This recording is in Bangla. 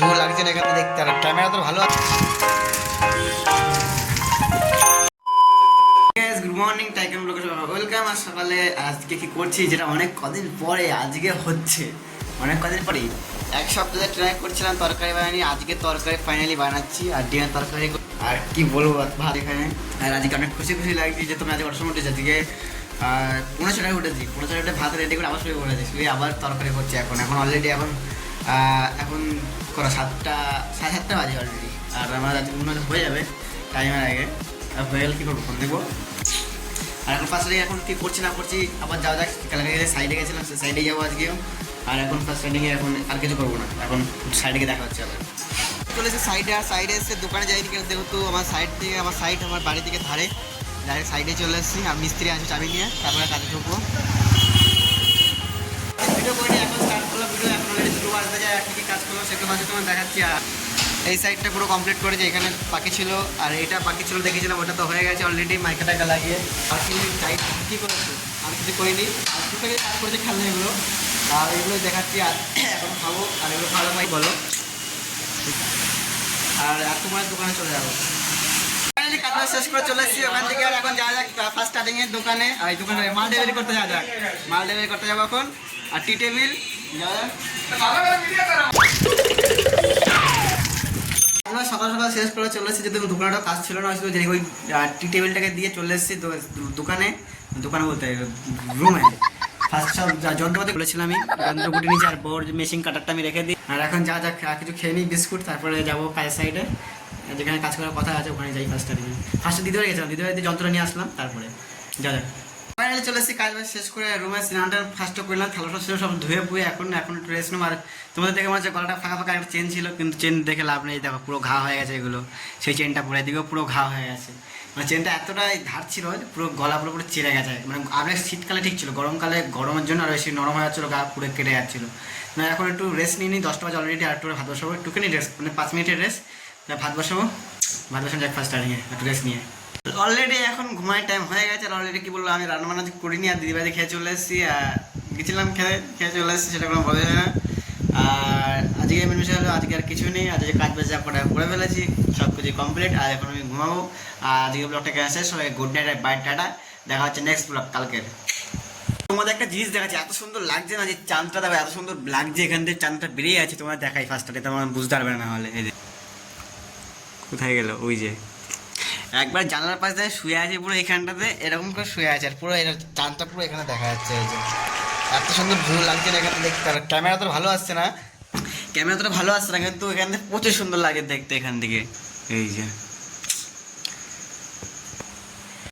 ভিউ লাগছে না এখানে দেখতে, আর ক্যামেরা তো ভালো আছে। গুড মর্নিং টাইগার ব্লগে ওয়েলকাম। আর সকালে আজকে কি করছি, যেটা অনেক কদিন পরে আজকে হচ্ছে, অনেক কদিন পরেই। এক সপ্তাহে ট্রাই করছিলাম তরকারি বানানি, আজকে তরকারি ফাইনালি বানাচ্ছি। আর ডিমের তরকারি, আর কি বলবো ভাত এখানে। আর আজকে অনেক খুশি খুশি লাগছে যে তুমি আজকে অসময় উঠেছি। আজকে 15টায় উঠেছি, 15টায় উঠে ভাত রেডি করে আবার শুয়ে পড়েছি, শুয়ে আবার তরকারি করছি। এখন অলরেডি এখন করা 7:30 বাজে অলরেডি। আর আমার আজকে মনে হয়ে যাবে টাইমের আগে। আর হয়ে গেলে কী করবো, ফোন দেখবো। আর এখন ফার্স্টে এখন কী করছি না করছি আবার যাওয়া যাক। কালকে সাইডে গেছিলাম, সে সাইডে যাবো আজকেও। আর এখন ফার্স্ট রাইডিংয়ে এখন আর কিছু করবো না, এখন সাইডে গিয়ে দেখা হচ্ছে। আবার চলে এসে সাইডে, আর সাইডে এসে দোকানে যাইনি কেন, যেহেতু আমার সাইড আমার বাড়ি থেকে ধারে, ডাইরেক্ট সাইডে চলে এসেছি। আর মিস্ত্রি আছে চাবি নিয়ে, তারপরে কাজে ঢুকবো। ভিডিও করে এখন স্টার্ট করলাম ভিডিও। এখন অলরেডি 2 বাজতে যায়। আর কী কী কাজ করলো সেগুলো মাঝে তোমার দেখাচ্ছি। আর এই সাইডটা পুরো কমপ্লিট করেছে, এখানে বাকি ছিল। আর এটা বাকি ছিল দেখেছিলাম, ওটা তো হয়ে গেছে অলরেডি, মাইকা টাইকা লাগিয়ে। আর কি টাইট কী করেছে, আর কিছু করিনি। আর টুকটাকে কাজ করেছে খেলনা এগুলো, আর এগুলো দেখাচ্ছি। আর এখন খাবো, আর এগুলো খাওয়া ভাই বলো। আর তোমার দোকানে চলে যাবো। কাজ শেষ করে চলে এসেছি ওখান থেকে। আর এখন যাওয়া যাক ফার্স্ট স্টার্টিংয়ের দোকানে। আর এই দোকানে মাল ডেলিভারি করতে যাওয়া যাক, মাল ডেলিভারি করতে যাবো এখন। আর টি টেবিল যাওয়া যাক। আমরা সকাল সকাল শেষ করে চলে এসেছি, যেহেতু দোকানটা কাজ ছিল না, হয়েছিল যে ওই টি টেবিলটাকে দিয়ে চলে এসেছি দোকানে বলতে রুমে। ফার্স্ট সব যন্ত্রপাতি বলেছিলাম আমি, যন্ত্রগুটি নিচে। আর বোর্ড মেশিন কাটারটা আমি রেখে দিই। আর এখন যা কিছু খেয়ে নিই বিস্কুট, তারপরে যাবো কাজের সাইডে, যেখানে কাজ করার কথা আছে ওখানে যাই। ফার্স্টে দিদিবাড়ি গেছিলাম, দিদিবাড়িতে যন্ত্র নিয়ে আসলাম, তারপরে যা যাক। ফাইনালি চলে এসেছি কাজ শেষ করে রুমে। স্নানটা ফার্স্টে করলাম, থালাটা ছিল সব ধুয়ে পুয়ে এখন একটু রেস্ট নেবো। আর তোমাদের দেখে মনে হচ্ছে গলাটা ফাঁকা ফাঁকা একটা চেন ছিল, কিন্তু চেন দেখে লাভ নেই, দেখো পুরো ঘা হয়ে গেছে এগুলো। সেই চেনটা পরে দিকেও পুরো ঘা হয়ে গেছে, মানে চেনটা এতটাই ধার ছিল পুরো গলা পুরো চিড়ে গেছে। মানে আগে শীতকালে ঠিক ছিল, গরমকালে গরমের জন্য আর বেশি নরম হয়ে যাচ্ছিলো, গা পুরো কেটে যাচ্ছিলো। না এখন একটু রেস্ট নিয়ে নিই, 10টা বাজে অলরেডি। আর একটু ভাত বসাবো, একটুখানি রেস্ট, মানে 5 মিনিটের রেস্ট। ভাত বসাবো যাক ফার্স্ট স্টার্টিংয়ে একটু রেস্ট নিয়ে। অলরেডি এখন ঘুমায় টাইম হয়ে গেছে। আর অলরেডি কী বলবো, আমি রান্নাবান্না করিনি, আর দিদিবাড়ি খেয়ে চলে এসেছি। গেছিলাম খেয়ে চলে এসেছি, সেটা কোনো বলা যায় না। আর আজকে মেন বিষয় হলো আজকে আর কিছু নেই। আজকে কাজ বাজ যা করে ফেলেছি, সব কিছু কমপ্লিট। আর এখন আমি ঘুমাবো। আর আজকে ব্লগটা কেন শেষ, সবাই গুড নাইট আর বাই টাটা। দেখা হচ্ছে নেক্সট ব্লগ কালকের। তোমাদের একটা জিনিস দেখাচ্ছি, এত সুন্দর লাগছে না, যে চাঁদটা দেখো এত সুন্দর লাগছে, এখান থেকে চাঁদটা বেরিয়ে আছে। তোমার দেখাই ফার্স্টে, তোমার বুঝতে পারবে না হলে। এই যে কোথায় গেল, ওই যে একবার জানলার পাশে দিয়ে শুয়ে আছে পুরো এখানটাতে, এরকম করে শুয়ে আছে। আর পুরো চাঁদটা পুরো এখানে দেখা যাচ্ছে। এই যে এত সুন্দর ভিউ লাগছে না এখানে দেখতে। আর ক্যামেরা তো ভালো আসছে না, কিন্তু এখান থেকে প্রচুর সুন্দর লাগে দেখতে এখান থেকে। এই যে